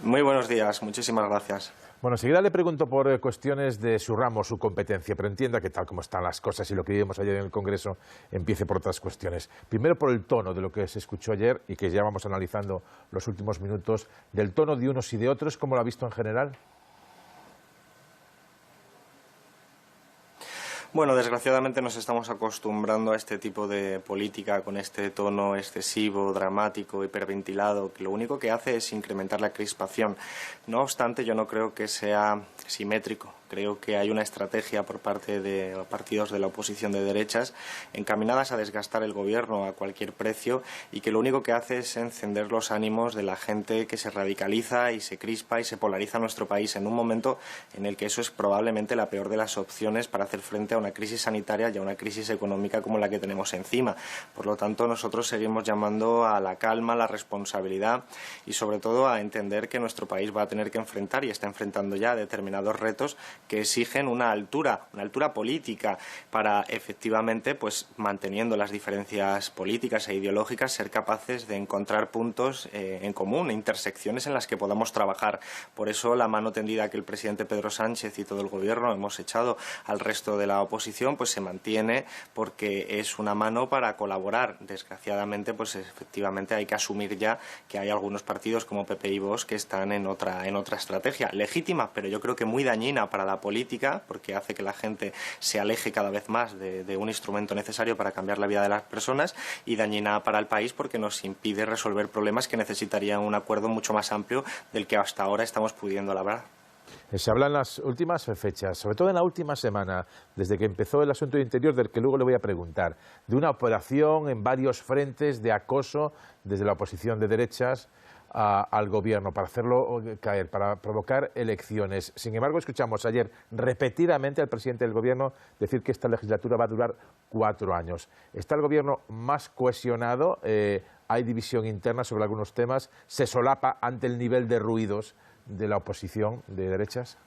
Muy buenos días, muchísimas gracias. Bueno, enseguida le pregunto por cuestiones de su ramo, su competencia, pero entienda que tal como están las cosas y lo que vimos ayer en el Congreso, empiece por otras cuestiones. Primero por el tono de lo que se escuchó ayer y que ya vamos analizando los últimos minutos, del tono de unos y de otros, ¿cómo lo ha visto en general? Bueno, desgraciadamente nos estamos acostumbrando a este tipo de política con este tono excesivo, dramático, hiperventilado, que lo único que hace es incrementar la crispación. No obstante, yo no creo que sea simétrico. Creo que hay una estrategia por parte de partidos de la oposición de derechas encaminadas a desgastar el gobierno a cualquier precio y que lo único que hace es encender los ánimos de la gente que se radicaliza y se crispa y se polariza nuestro país en un momento en el que eso es probablemente la peor de las opciones para hacer frente a una crisis sanitaria y a una crisis económica como la que tenemos encima. Por lo tanto, nosotros seguimos llamando a la calma, a la responsabilidad y sobre todo a entender que nuestro país va a tener que enfrentar y está enfrentando ya determinados retos que exigen una altura política para efectivamente, pues manteniendo las diferencias políticas e ideológicas, ser capaces de encontrar puntos en común, intersecciones en las que podamos trabajar. Por eso la mano tendida que el presidente Pedro Sánchez y todo el gobierno hemos echado al resto de la oposición, pues se mantiene porque es una mano para colaborar. Desgraciadamente, pues efectivamente hay que asumir ya que hay algunos partidos como PP y Vox que están en otra estrategia legítima, pero yo creo que muy dañina para la política, porque hace que la gente se aleje cada vez más de un instrumento necesario para cambiar la vida de las personas, y dañina para el país porque nos impide resolver problemas que necesitarían un acuerdo mucho más amplio del que hasta ahora estamos pudiendo labrar. Se habla en las últimas fechas, sobre todo en la última semana, desde que empezó el asunto de Interior, del que luego le voy a preguntar, de una operación en varios frentes de acoso desde la oposición de derechas al gobierno para hacerlo caer, para provocar elecciones. Sin embargo, escuchamos ayer repetidamente al presidente del gobierno decir que esta legislatura va a durar 4 años. ¿Está el gobierno más cohesionado? ¿Hay división interna sobre algunos temas? ¿Se solapa ante el nivel de ruidos de la oposición de derechas?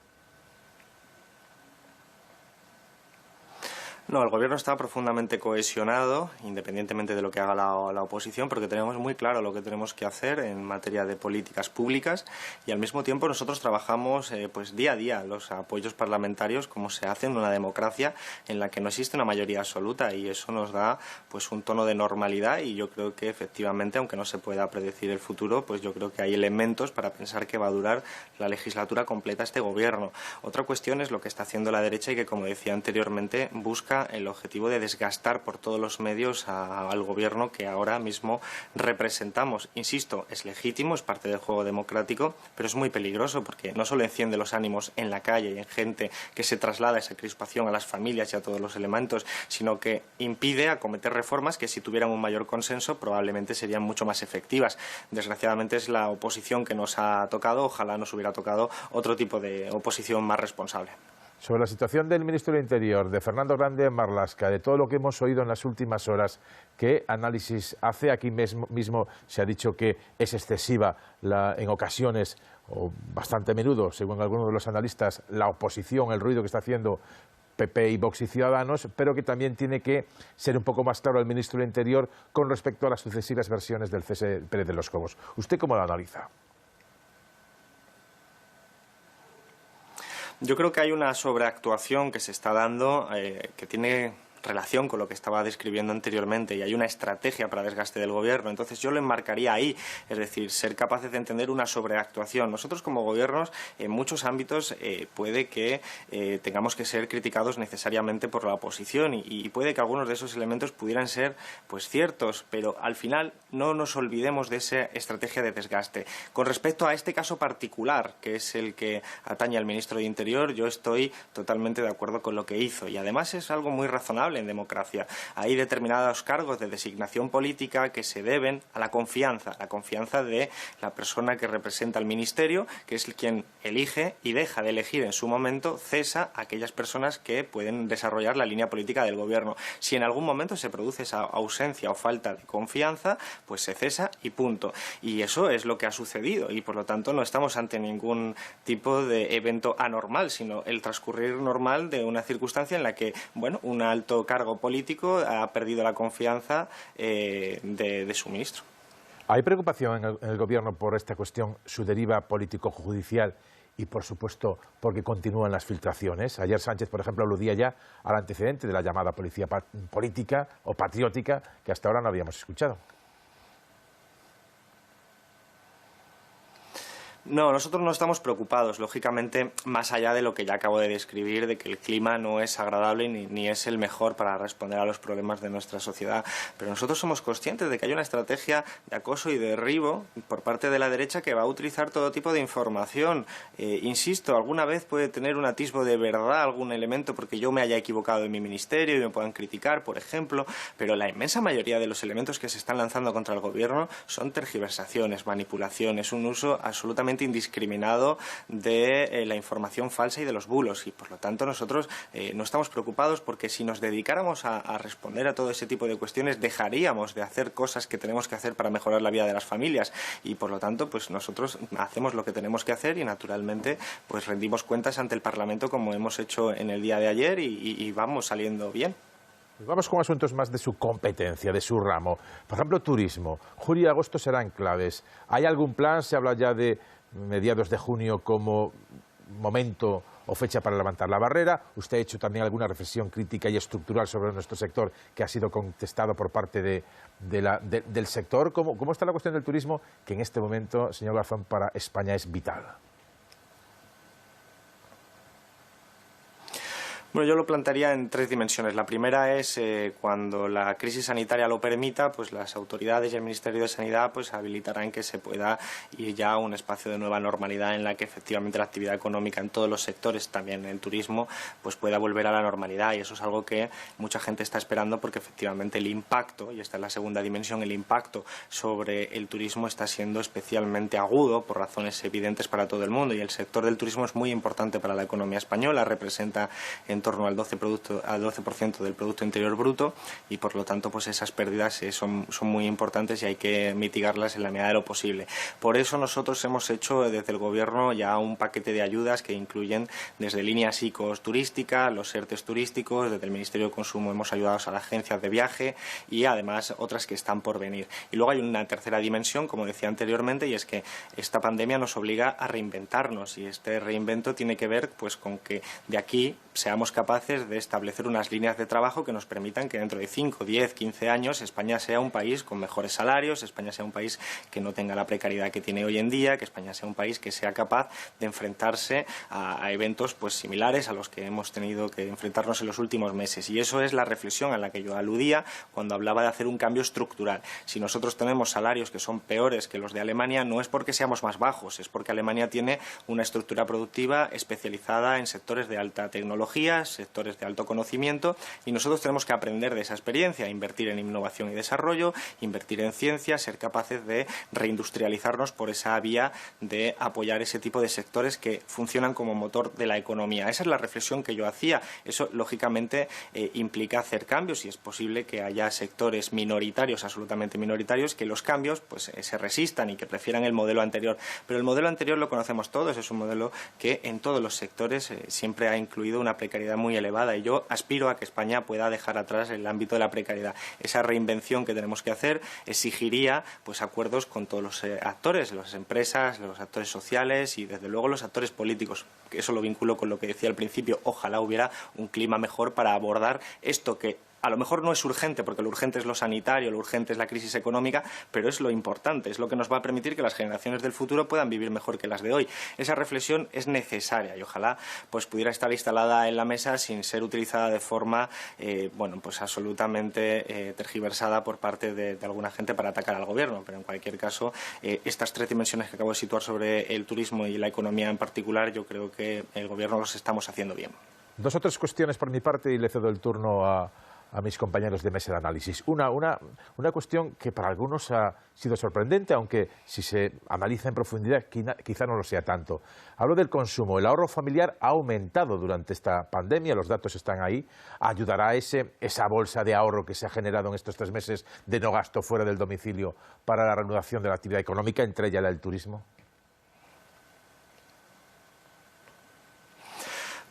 No, el gobierno está profundamente cohesionado, independientemente de lo que haga la oposición, porque tenemos muy claro lo que tenemos que hacer en materia de políticas públicas y al mismo tiempo nosotros trabajamos pues día a día los apoyos parlamentarios como se hace en una democracia en la que no existe una mayoría absoluta, y eso nos da pues un tono de normalidad, y yo creo que efectivamente, aunque no se pueda predecir el futuro, pues yo creo que hay elementos para pensar que va a durar la legislatura completa este gobierno. Otra cuestión es lo que está haciendo la derecha y que, como decía anteriormente, busca el objetivo de desgastar por todos los medios al gobierno que ahora mismo representamos. Insisto, es legítimo, es parte del juego democrático, pero es muy peligroso porque no solo enciende los ánimos en la calle y en gente que se traslada esa crispación a las familias y a todos los elementos, sino que impide acometer reformas que, si tuvieran un mayor consenso, probablemente serían mucho más efectivas. Desgraciadamente es la oposición que nos ha tocado, ojalá nos hubiera tocado otro tipo de oposición más responsable. Sobre la situación del ministro del Interior, de Fernando Grande Marlaska, de todo lo que hemos oído en las últimas horas, ¿qué análisis hace? Aquí mismo se ha dicho que es excesiva en ocasiones, o bastante a menudo, según algunos de los analistas, la oposición, el ruido que está haciendo PP y Vox y Ciudadanos, pero que también tiene que ser un poco más claro el ministro del Interior con respecto a las sucesivas versiones del cese Pérez de los Cobos. ¿Usted cómo lo analiza? Yo creo que hay una sobreactuación que se está dando, que tiene relación con lo que estaba describiendo anteriormente, y hay una estrategia para desgaste del gobierno. Entonces yo lo enmarcaría ahí, es decir, ser capaces de entender una sobreactuación. Nosotros como gobiernos en muchos ámbitos puede que tengamos que ser criticados necesariamente por la oposición, y puede que algunos de esos elementos pudieran ser pues ciertos, pero al final no nos olvidemos de esa estrategia de desgaste. Con respecto a este caso particular, que es el que atañe al ministro de Interior, yo estoy totalmente de acuerdo con lo que hizo, y además es algo muy razonable en democracia. Hay determinados cargos de designación política que se deben a la confianza de la persona que representa al ministerio, que es quien elige y deja de elegir en su momento, cesa a aquellas personas que pueden desarrollar la línea política del gobierno. Si en algún momento se produce esa ausencia o falta de confianza, pues se cesa y punto. Y eso es lo que ha sucedido, y por lo tanto no estamos ante ningún tipo de evento anormal, sino el transcurrir normal de una circunstancia en la que, bueno, un alto cargo político ha perdido la confianza de su ministro. ¿Hay preocupación en el Gobierno por esta cuestión, su deriva político-judicial y, por supuesto, porque continúan las filtraciones? Ayer Sánchez, por ejemplo, aludía ya al antecedente de la llamada policía política o patriótica que hasta ahora no habíamos escuchado. No, nosotros no estamos preocupados, lógicamente, más allá de lo que ya acabo de describir, de que el clima no es agradable ni es el mejor para responder a los problemas de nuestra sociedad. Pero nosotros somos conscientes de que hay una estrategia de acoso y derribo por parte de la derecha que va a utilizar todo tipo de información. Insisto, alguna vez puede tener un atisbo de verdad algún elemento porque yo me haya equivocado en mi ministerio y me puedan criticar, por ejemplo, pero la inmensa mayoría de los elementos que se están lanzando contra el Gobierno son tergiversaciones, manipulaciones, un uso absolutamente indiscriminado de la información falsa y de los bulos, y por lo tanto nosotros no estamos preocupados, porque si nos dedicáramos a responder a todo ese tipo de cuestiones dejaríamos de hacer cosas que tenemos que hacer para mejorar la vida de las familias, y por lo tanto pues nosotros hacemos lo que tenemos que hacer y naturalmente pues rendimos cuentas ante el Parlamento como hemos hecho en el día de ayer y vamos saliendo bien. Vamos con asuntos más de su competencia, de su ramo. Por ejemplo, turismo. Julio y agosto serán claves. ¿Hay algún plan? Se habla ya de mediados de junio como momento o fecha para levantar la barrera. Usted ha hecho también alguna reflexión crítica y estructural sobre nuestro sector que ha sido contestado por parte del sector. ¿Cómo está la cuestión del turismo, que en este momento, señor Garzón, para España es vital? Bueno, yo lo plantearía en tres dimensiones. La primera es cuando la crisis sanitaria lo permita, pues las autoridades y el Ministerio de Sanidad pues habilitarán que se pueda ir ya a un espacio de nueva normalidad en la que efectivamente la actividad económica en todos los sectores, también en el turismo, pues pueda volver a la normalidad, y eso es algo que mucha gente está esperando, porque efectivamente el impacto, y esta es la segunda dimensión, el impacto sobre el turismo está siendo especialmente agudo por razones evidentes para todo el mundo, y el sector del turismo es muy importante para la economía española, representa en torno al 12% del Producto Interior Bruto, y por lo tanto pues esas pérdidas son muy importantes y hay que mitigarlas en la medida de lo posible. Por eso nosotros hemos hecho desde el Gobierno ya un paquete de ayudas que incluyen desde líneas ICOs turísticas, los ERTEs turísticos, desde el Ministerio de Consumo hemos ayudado a las agencias de viaje y además otras que están por venir. Y luego hay una tercera dimensión, como decía anteriormente, y es que esta pandemia nos obliga a reinventarnos, y este reinvento tiene que ver pues con que de aquí seamos capaces de establecer unas líneas de trabajo que nos permitan que dentro de 5, 10, 15 años España sea un país con mejores salarios, España sea un país que no tenga la precariedad que tiene hoy en día, que España sea un país que sea capaz de enfrentarse a eventos pues similares a los que hemos tenido que enfrentarnos en los últimos meses. Y eso es la reflexión a la que yo aludía cuando hablaba de hacer un cambio estructural. Si nosotros tenemos salarios que son peores que los de Alemania, no es porque seamos más bajos, es porque Alemania tiene una estructura productiva especializada en sectores de alta tecnología, sectores de alto conocimiento, y nosotros tenemos que aprender de esa experiencia, invertir en innovación y desarrollo, invertir en ciencia, ser capaces de reindustrializarnos por esa vía de apoyar ese tipo de sectores que funcionan como motor de la economía. Esa es la reflexión que yo hacía. Eso, lógicamente, implica hacer cambios, y es posible que haya sectores minoritarios, absolutamente minoritarios, que los cambios pues se resistan y que prefieran el modelo anterior. Pero el modelo anterior lo conocemos todos, es un modelo que en todos los sectores siempre ha incluido una precariedad muy elevada, y yo aspiro a que España pueda dejar atrás el ámbito de la precariedad. Esa reinvención que tenemos que hacer exigiría pues acuerdos con todos los actores, las empresas, los actores sociales y desde luego los actores políticos. Eso lo vinculo con lo que decía al principio, ojalá hubiera un clima mejor para abordar esto que a lo mejor no es urgente, porque lo urgente es lo sanitario, lo urgente es la crisis económica, pero es lo importante, es lo que nos va a permitir que las generaciones del futuro puedan vivir mejor que las de hoy. Esa reflexión es necesaria y ojalá pues pudiera estar instalada en la mesa sin ser utilizada de forma pues absolutamente tergiversada por parte de alguna gente para atacar al Gobierno. Pero en cualquier caso, estas tres dimensiones que acabo de situar sobre el turismo y la economía en particular, yo creo que el Gobierno los estamos haciendo bien. Dos o tres cuestiones por mi parte y le cedo el turno a mis compañeros de mesa de análisis. Una cuestión que para algunos ha sido sorprendente, aunque si se analiza en profundidad quizá no lo sea tanto. Hablo del consumo. El ahorro familiar ha aumentado durante esta pandemia, los datos están ahí. ¿Ayudará esa bolsa de ahorro que se ha generado en estos 3 meses de no gasto fuera del domicilio para la reanudación de la actividad económica, entre ellas la del turismo?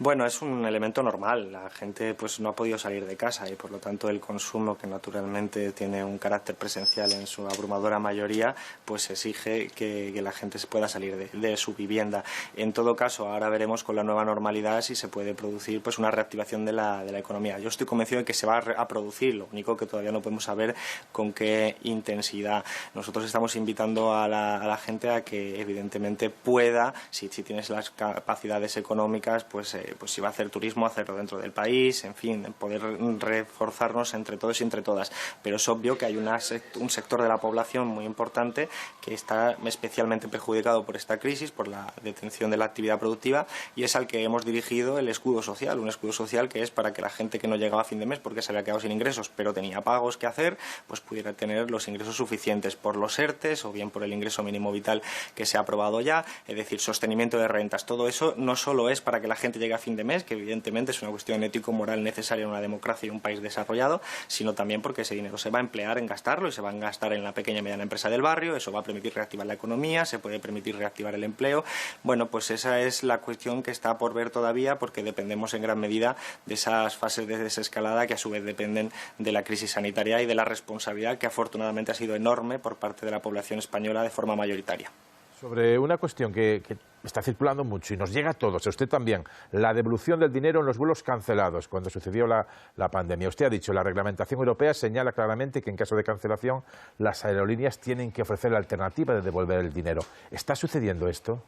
Bueno, es un elemento normal. La gente pues no ha podido salir de casa y por lo tanto el consumo, que naturalmente tiene un carácter presencial en su abrumadora mayoría, pues exige que la gente se pueda salir de su vivienda. En todo caso, ahora veremos con la nueva normalidad si se puede producir pues una reactivación de la economía. Yo estoy convencido de que se va a producir, lo único que todavía no podemos saber con qué intensidad. Nosotros estamos invitando a la gente a que evidentemente pueda, si tienes las capacidades económicas, pues si va a hacer turismo, hacerlo dentro del país, en fin, poder reforzarnos entre todos y entre todas. Pero es obvio que hay un sector de la población muy importante que está especialmente perjudicado por esta crisis, por la detención de la actividad productiva, y es al que hemos dirigido el escudo social, un escudo social que es para que la gente que no llegaba a fin de mes porque se había quedado sin ingresos, pero tenía pagos que hacer, pues pudiera tener los ingresos suficientes por los ERTEs o bien por el ingreso mínimo vital que se ha aprobado ya, es decir, sostenimiento de rentas. Todo eso no solo es para que la gente llegue a fin de mes, que evidentemente es una cuestión ético-moral necesaria en una democracia y un país desarrollado, sino también porque ese dinero se va a emplear en gastarlo y se va a gastar en la pequeña y mediana empresa del barrio. Eso va a permitir reactivar la economía, se puede permitir reactivar el empleo. Bueno, pues esa es la cuestión que está por ver todavía, porque dependemos en gran medida de esas fases de desescalada que a su vez dependen de la crisis sanitaria y de la responsabilidad que afortunadamente ha sido enorme por parte de la población española de forma mayoritaria. Sobre una cuestión que está circulando mucho y nos llega a todos, a usted también, la devolución del dinero en los vuelos cancelados cuando sucedió la pandemia. Usted ha dicho, la reglamentación europea señala claramente que en caso de cancelación las aerolíneas tienen que ofrecer la alternativa de devolver el dinero. ¿Está sucediendo esto?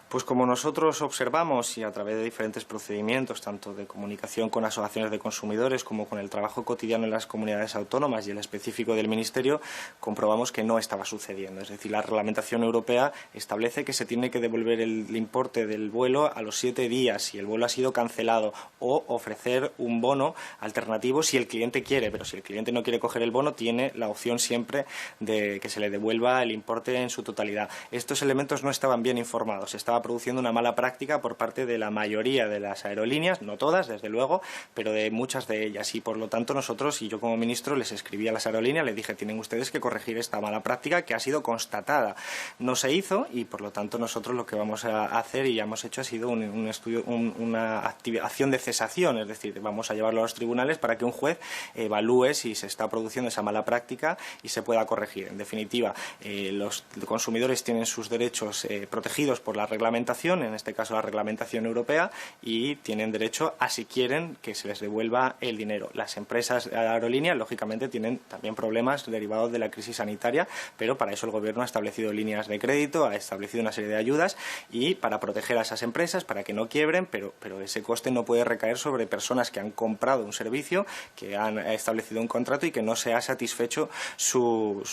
Pues como nosotros observamos y a través de diferentes procedimientos, tanto de comunicación con asociaciones de consumidores como con el trabajo cotidiano en las comunidades autónomas y el específico del Ministerio, comprobamos que no estaba sucediendo. Es decir, la reglamentación europea establece que se tiene que devolver el importe del vuelo a los 7 días si el vuelo ha sido cancelado, o ofrecer un bono alternativo si el cliente quiere, pero si el cliente no quiere coger el bono tiene la opción siempre de que se le devuelva el importe en su totalidad. Estos elementos no estaban bien informados, estaba produciendo una mala práctica por parte de la mayoría de las aerolíneas, no todas, desde luego, pero de muchas de ellas. Y por lo tanto nosotros, y yo como ministro, les escribí a las aerolíneas, les dije, tienen ustedes que corregir esta mala práctica que ha sido constatada. No se hizo y por lo tanto nosotros lo que vamos a hacer y ya hemos hecho ha sido un estudio, una acción de cesación, es decir, vamos a llevarlo a los tribunales para que un juez evalúe si se está produciendo esa mala práctica y se pueda corregir. En definitiva, los consumidores tienen sus derechos protegidos por la reglamentación, en este caso la reglamentación europea, y tienen derecho a, si quieren, que se les devuelva el dinero. Las empresas aerolíneas, lógicamente, tienen también problemas derivados de la crisis sanitaria, pero para eso el Gobierno ha establecido líneas de crédito, ha establecido una serie de ayudas y para proteger a esas empresas, para que no quiebren, pero ese coste no puede recaer sobre personas que han comprado un servicio, que han establecido un contrato y que no se ha satisfecho su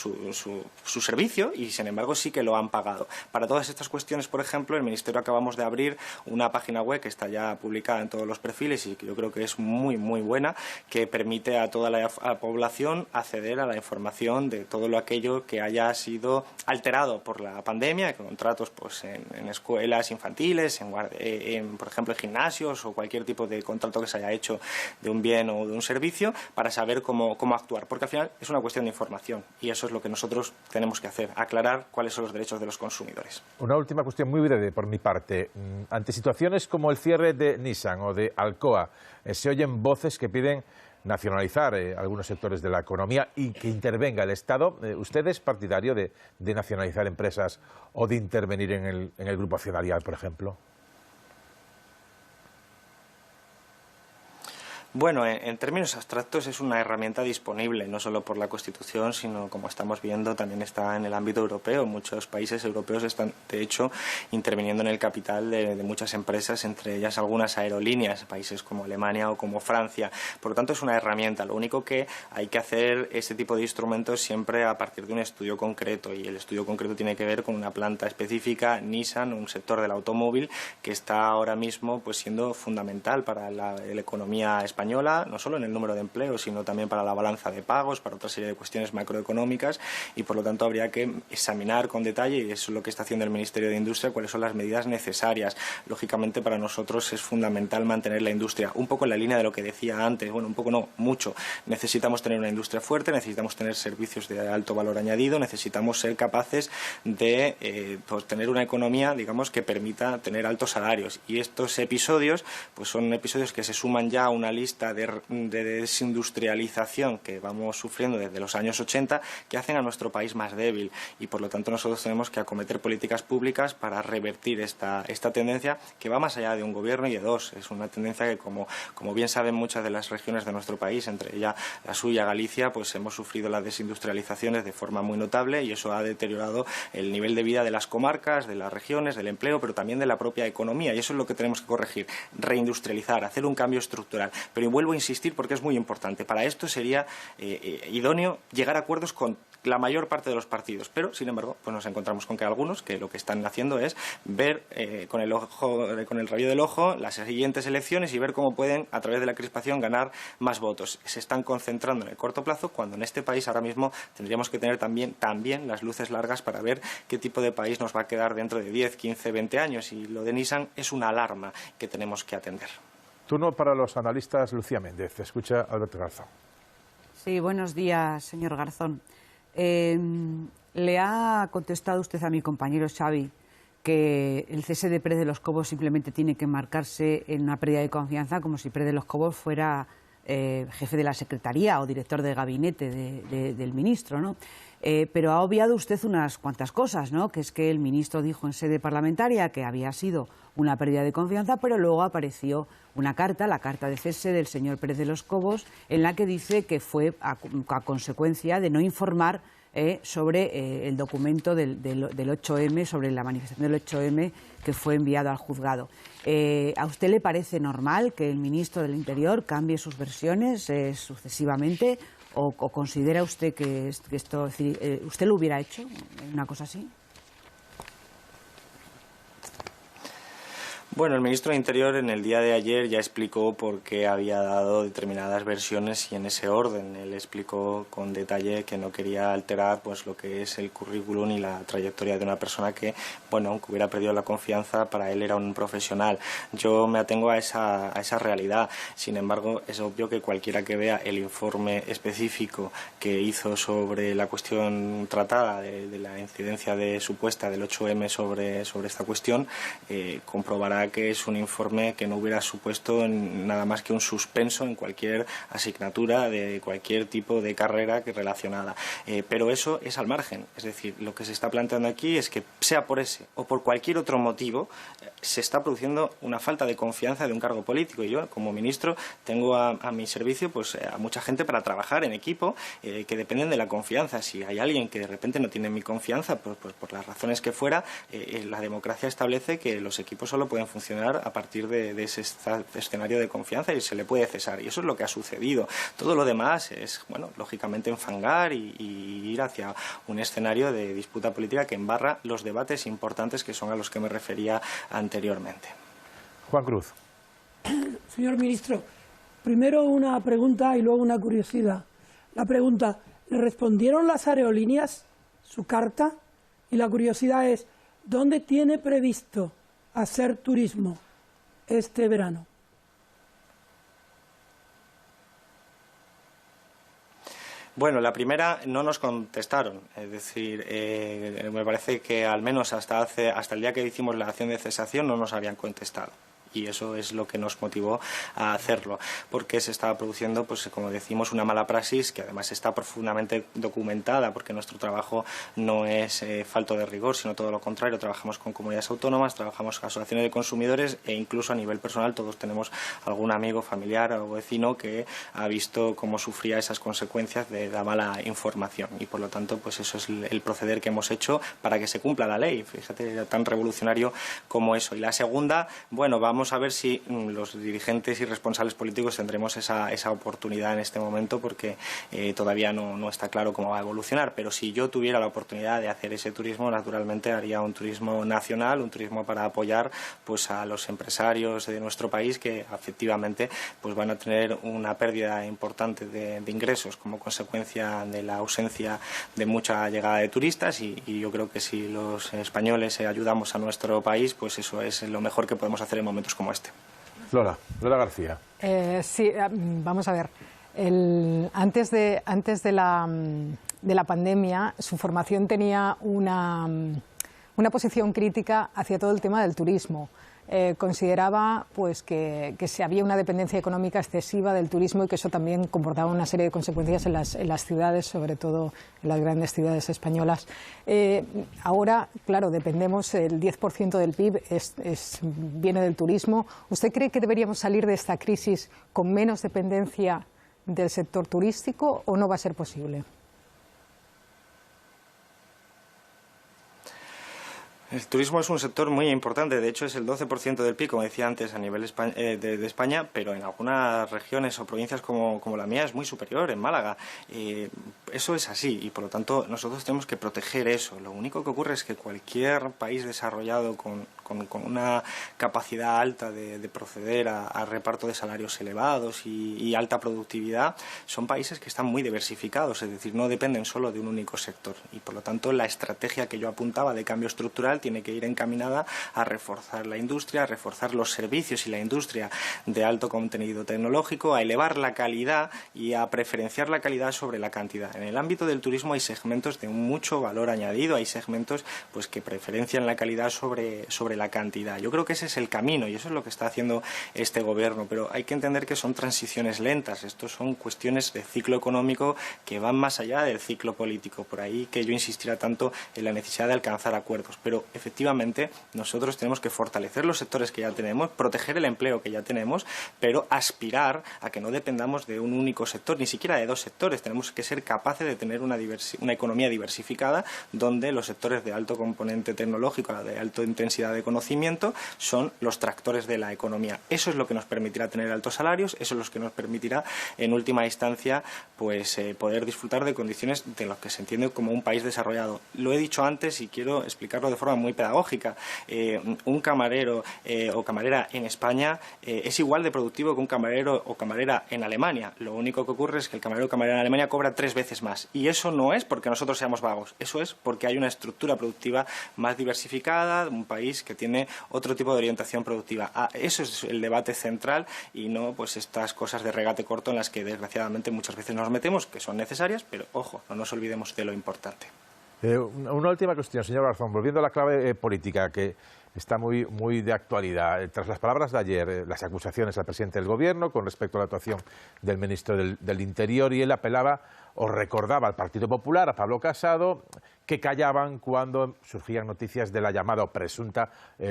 servicio y, sin embargo, sí que lo han pagado. Para todas estas cuestiones, por ejemplo, el Ministerio acabamos de abrir una página web que está ya publicada en todos los perfiles y que yo creo que es muy buena, que permite a toda la población acceder a la información de todo aquello que haya sido alterado por la pandemia, contratos pues en escuelas infantiles, por ejemplo en gimnasios o cualquier tipo de contrato que se haya hecho de un bien o de un servicio, para saber cómo actuar, porque al final es una cuestión de información y eso es lo que nosotros tenemos que hacer, aclarar cuáles son los derechos de los consumidores. Una última cuestión muy breve por mi parte. Ante situaciones como el cierre de Nissan o de Alcoa, se oyen voces que piden nacionalizar algunos sectores de la economía y que intervenga el Estado. ¿Usted es partidario de nacionalizar empresas o de intervenir en el grupo accionarial, por ejemplo? Bueno, en términos abstractos es una herramienta disponible, no solo por la Constitución, sino, como estamos viendo, también está en el ámbito europeo. Muchos países europeos están, de hecho, interviniendo en el capital de muchas empresas, entre ellas algunas aerolíneas, países como Alemania o como Francia. Por lo tanto, es una herramienta. Lo único que hay que hacer este tipo de instrumentos siempre a partir de un estudio concreto, y el estudio concreto tiene que ver con una planta específica, Nissan, un sector del automóvil que está ahora mismo pues siendo fundamental para la economía española española, no solo en el número de empleos, sino también para la balanza de pagos, para otra serie de cuestiones macroeconómicas, y por lo tanto habría que examinar con detalle, y eso es lo que está haciendo el Ministerio de Industria, cuáles son las medidas necesarias. Lógicamente para nosotros es fundamental mantener la industria un poco en la línea de lo que decía antes, bueno, un poco no, mucho. Necesitamos tener una industria fuerte, necesitamos tener servicios de alto valor añadido, necesitamos ser capaces de pues tener una economía, digamos, que permita tener altos salarios, y estos episodios pues son episodios que se suman ya a una lista de desindustrialización que vamos sufriendo desde los años 80, que hacen a nuestro país más débil, y por lo tanto nosotros tenemos que acometer políticas públicas para revertir esta tendencia, que va más allá de un gobierno y de dos. Es una tendencia que, como bien saben muchas de las regiones de nuestro país, entre ellas la suya, Galicia, pues hemos sufrido las desindustrializaciones de forma muy notable, y eso ha deteriorado el nivel de vida de las comarcas, de las regiones, del empleo, pero también de la propia economía, y eso es lo que tenemos que corregir, reindustrializar, hacer un cambio estructural. Pero vuelvo a insistir porque es muy importante. Para esto sería idóneo llegar a acuerdos con la mayor parte de los partidos, pero sin embargo pues nos encontramos con que algunos que lo que están haciendo es ver con el rabillo del ojo las siguientes elecciones y ver cómo pueden a través de la crispación ganar más votos. Se están concentrando en el corto plazo, cuando en este país ahora mismo tendríamos que tener también las luces largas para ver qué tipo de país nos va a quedar dentro de 10, 15, 20 años, y lo de Nissan es una alarma que tenemos que atender. Turno para los analistas. Lucía Méndez, escucha Alberto Garzón. Sí, buenos días, señor Garzón. Le ha contestado usted a mi compañero Xavi que el cese de Pérez de los Cobos simplemente tiene que marcarse en una pérdida de confianza, como si Pérez de los Cobos fuera jefe de la Secretaría o director de gabinete del ministro, ¿no? Pero ha obviado usted unas cuantas cosas, ¿no? Que es que el ministro dijo en sede parlamentaria que había sido una pérdida de confianza, pero luego apareció una carta, la carta de cese del señor Pérez de los Cobos, en la que dice que fue a consecuencia de no informar sobre el documento del 8M, sobre la manifestación del 8M que fue enviado al juzgado. ¿A usted le parece normal que el ministro del Interior cambie sus versiones sucesivamente, o considera usted que esto, es decir, usted lo hubiera hecho, una cosa así? Bueno, el ministro de Interior en el día de ayer ya explicó por qué había dado determinadas versiones y en ese orden. Él explicó con detalle que no quería alterar pues lo que es el currículum y la trayectoria de una persona que, bueno, aunque hubiera perdido la confianza, para él era un profesional. Yo me atengo a esa realidad. Sin embargo, es obvio que cualquiera que vea el informe específico que hizo sobre la cuestión tratada de la incidencia supuesta del 8M sobre esta cuestión, comprobará que es un informe que no hubiera supuesto nada más que un suspenso en cualquier asignatura de cualquier tipo de carrera relacionada. Pero eso es al margen. Es decir, lo que se está planteando aquí es que, sea por ese o por cualquier otro motivo, se está produciendo una falta de confianza de un cargo político. Y yo, como ministro, tengo a mi servicio pues a mucha gente para trabajar en equipo que dependen de la confianza. Si hay alguien que de repente no tiene mi confianza, pues por las razones que fuera, la democracia establece que los equipos solo pueden funcionar a partir de ese escenario de confianza, y se le puede cesar, y eso es lo que ha sucedido. Todo lo demás es, bueno, lógicamente enfangar y ir hacia un escenario de disputa política que embarra los debates importantes que son a los que me refería anteriormente. Juan Cruz. Señor ministro, primero una pregunta y luego una curiosidad. La pregunta, ¿le respondieron las aerolíneas su carta? Y la curiosidad es, ¿dónde tiene previsto hacer turismo este verano? Bueno, la primera no nos contestaron, es decir, me parece que al menos hasta el día que hicimos la acción de cesación no nos habían contestado. Y eso es lo que nos motivó a hacerlo, porque se estaba produciendo, pues como decimos, una mala praxis que además está profundamente documentada, porque nuestro trabajo no es falto de rigor, sino todo lo contrario. Trabajamos con comunidades autónomas, trabajamos con asociaciones de consumidores, e incluso a nivel personal todos tenemos algún amigo, familiar o vecino que ha visto cómo sufría esas consecuencias de la mala información, y por lo tanto pues eso es el proceder que hemos hecho para que se cumpla la ley. Fíjate, era tan revolucionario como eso. Y la segunda, bueno, vamos vamos a ver si los dirigentes y responsables políticos tendremos esa oportunidad en este momento, porque todavía no está claro cómo va a evolucionar. Pero si yo tuviera la oportunidad de hacer ese turismo, naturalmente haría un turismo nacional, un turismo para apoyar pues a los empresarios de nuestro país, que efectivamente pues van a tener una pérdida importante de ingresos como consecuencia de la ausencia de mucha llegada de turistas, y yo creo que si los españoles ayudamos a nuestro país, pues eso es lo mejor que podemos hacer en momentos como este. Lola García. Sí, vamos a ver. Antes de la pandemia, su formación tenía una posición crítica hacia todo el tema del turismo. Consideraba pues que había una dependencia económica excesiva del turismo y que eso también comportaba una serie de consecuencias en las ciudades, sobre todo en las grandes ciudades españolas. Ahora, claro, dependemos, el 10% del PIB viene del turismo. ¿Usted cree que deberíamos salir de esta crisis con menos dependencia del sector turístico o no va a ser posible? El turismo es un sector muy importante, de hecho es el 12% del PIB, como decía antes, a nivel de España, pero en algunas regiones o provincias como la mía es muy superior, en Málaga. Eso es así y por lo tanto nosotros tenemos que proteger eso. Lo único que ocurre es que cualquier país desarrollado con una capacidad alta de proceder a reparto de salarios elevados y alta productividad son países que están muy diversificados, es decir, no dependen solo de un único sector, y por lo tanto la estrategia que yo apuntaba de cambio estructural tiene que ir encaminada a reforzar la industria, a reforzar los servicios y la industria de alto contenido tecnológico, a elevar la calidad y a preferenciar la calidad sobre la cantidad. En el ámbito del turismo hay segmentos de mucho valor añadido, hay segmentos pues que preferencian la calidad sobre la cantidad. Yo creo que ese es el camino y eso es lo que está haciendo este gobierno, pero hay que entender que son transiciones lentas, estos son cuestiones de ciclo económico que van más allá del ciclo político, por ahí que yo insistiría tanto en la necesidad de alcanzar acuerdos, pero efectivamente nosotros tenemos que fortalecer los sectores que ya tenemos, proteger el empleo que ya tenemos, pero aspirar a que no dependamos de un único sector, ni siquiera de dos sectores. Tenemos que ser capaces de tener una economía diversificada donde los sectores de alto componente tecnológico, de alta intensidad de conocimiento, son los tractores de la economía. Eso es lo que nos permitirá tener altos salarios, eso es lo que nos permitirá en última instancia pues poder disfrutar de condiciones de lo que se entiende como un país desarrollado. Lo he dicho antes y quiero explicarlo de forma muy pedagógica. Un camarero o camarera en España es igual de productivo que un camarero o camarera en Alemania. Lo único que ocurre es que el camarero o camarera en Alemania cobra 3 veces más. Y eso no es porque nosotros seamos vagos, eso es porque hay una estructura productiva más diversificada, un país que tiene otro tipo de orientación productiva. Eso es el debate central y no pues estas cosas de regate corto en las que desgraciadamente muchas veces nos metemos, que son necesarias, pero ojo, no nos olvidemos de lo importante. Una última cuestión, señor Garzón, volviendo a la clave política, que está muy de actualidad. Tras las palabras de ayer, las acusaciones al presidente del Gobierno con respecto a la actuación del ministro del Interior, y él apelaba o recordaba al Partido Popular, a Pablo Casado, que callaban cuando surgían noticias de la llamada o presunta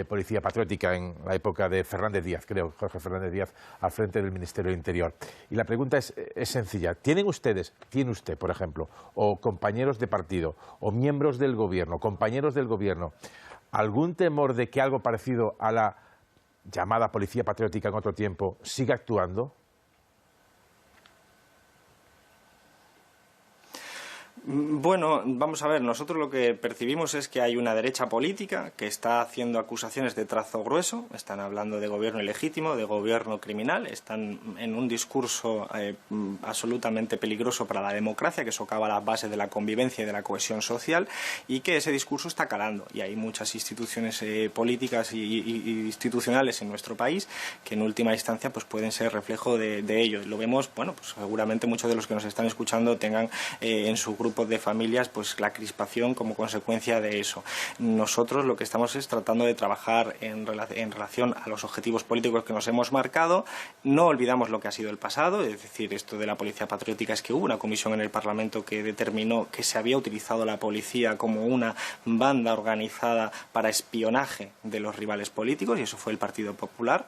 policía patriótica en la época de Fernández Díaz, creo, Jorge Fernández Díaz, al frente del Ministerio del Interior. Y la pregunta es sencilla. ¿Tiene usted, por ejemplo, o compañeros de partido, o miembros del Gobierno, compañeros del Gobierno, algún temor de que algo parecido a la llamada policía patriótica en otro tiempo siga actuando? Bueno, vamos a ver, nosotros lo que percibimos es que hay una derecha política que está haciendo acusaciones de trazo grueso, están hablando de gobierno ilegítimo, de gobierno criminal, están en un discurso absolutamente peligroso para la democracia, que socava las bases de la convivencia y de la cohesión social, y que ese discurso está calando. Y hay muchas instituciones políticas y institucionales en nuestro país que en última instancia pues pueden ser reflejo de ello. Lo vemos, bueno, pues seguramente muchos de los que nos están escuchando tengan en su grupo de familias pues la crispación como consecuencia de eso. Nosotros lo que estamos es tratando de trabajar en relación a los objetivos políticos que nos hemos marcado. No olvidamos lo que ha sido el pasado, es decir, esto de la policía patriótica es que hubo una comisión en el Parlamento que determinó que se había utilizado la policía como una banda organizada para espionaje de los rivales políticos, y eso fue el Partido Popular,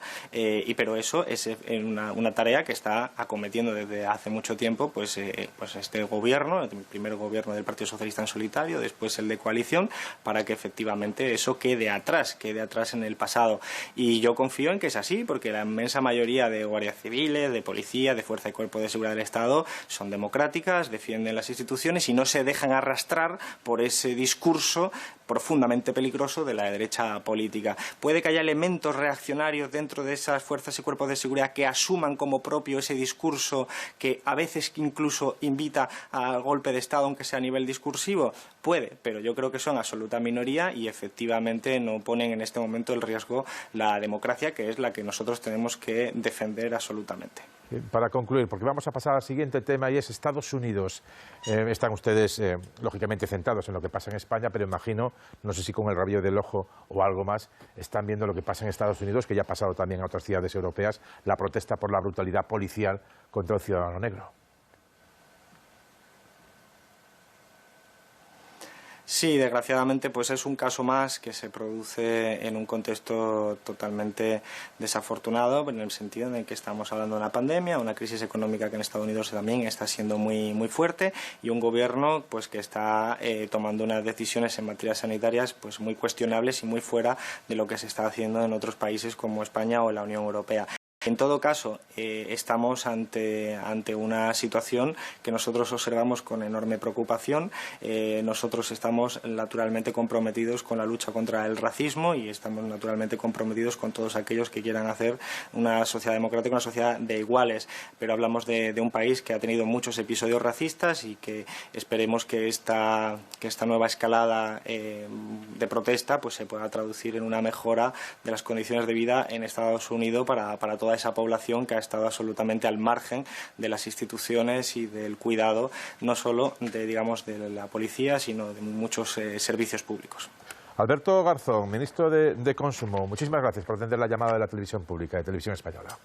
pero eso es una tarea que está acometiendo desde hace mucho tiempo pues este gobierno, primero primer gobierno del Partido Socialista en solitario, después el de coalición, para que efectivamente eso quede atrás en el pasado. Y yo confío en que es así, porque la inmensa mayoría de guardias civiles, de policía, de fuerza y cuerpo de seguridad del Estado son democráticas, defienden las instituciones y no se dejan arrastrar por ese discurso profundamente peligroso de la derecha política. Puede que haya elementos reaccionarios dentro de esas fuerzas y cuerpos de seguridad que asuman como propio ese discurso que a veces incluso invita al golpe de Estado, aunque sea a nivel discursivo. Puede, pero yo creo que son absoluta minoría y efectivamente no ponen en este momento en riesgo la democracia, que es la que nosotros tenemos que defender absolutamente. Para concluir, porque vamos a pasar al siguiente tema y es Estados Unidos. Están ustedes, lógicamente, centrados en lo que pasa en España, pero imagino, no sé si con el rabillo del ojo o algo más, están viendo lo que pasa en Estados Unidos, que ya ha pasado también a otras ciudades europeas, la protesta por la brutalidad policial contra un ciudadano negro. Sí, desgraciadamente pues es un caso más que se produce en un contexto totalmente desafortunado, en el sentido en el que estamos hablando de una pandemia, una crisis económica que en Estados Unidos también está siendo muy fuerte y un gobierno pues que está tomando unas decisiones en materias sanitarias pues muy cuestionables y muy fuera de lo que se está haciendo en otros países como España o la Unión Europea. En todo caso, estamos ante una situación que nosotros observamos con enorme preocupación. Nosotros estamos naturalmente comprometidos con la lucha contra el racismo y estamos naturalmente comprometidos con todos aquellos que quieran hacer una sociedad democrática, una sociedad de iguales. Pero hablamos de un país que ha tenido muchos episodios racistas y que esperemos que esta nueva escalada de protesta pues se pueda traducir en una mejora de las condiciones de vida en Estados Unidos para toda esa población que ha estado absolutamente al margen de las instituciones y del cuidado, no solo de la policía, sino de muchos servicios públicos. Alberto Garzón, ministro de Consumo, muchísimas gracias por atender la llamada de la televisión pública, de Televisión Española.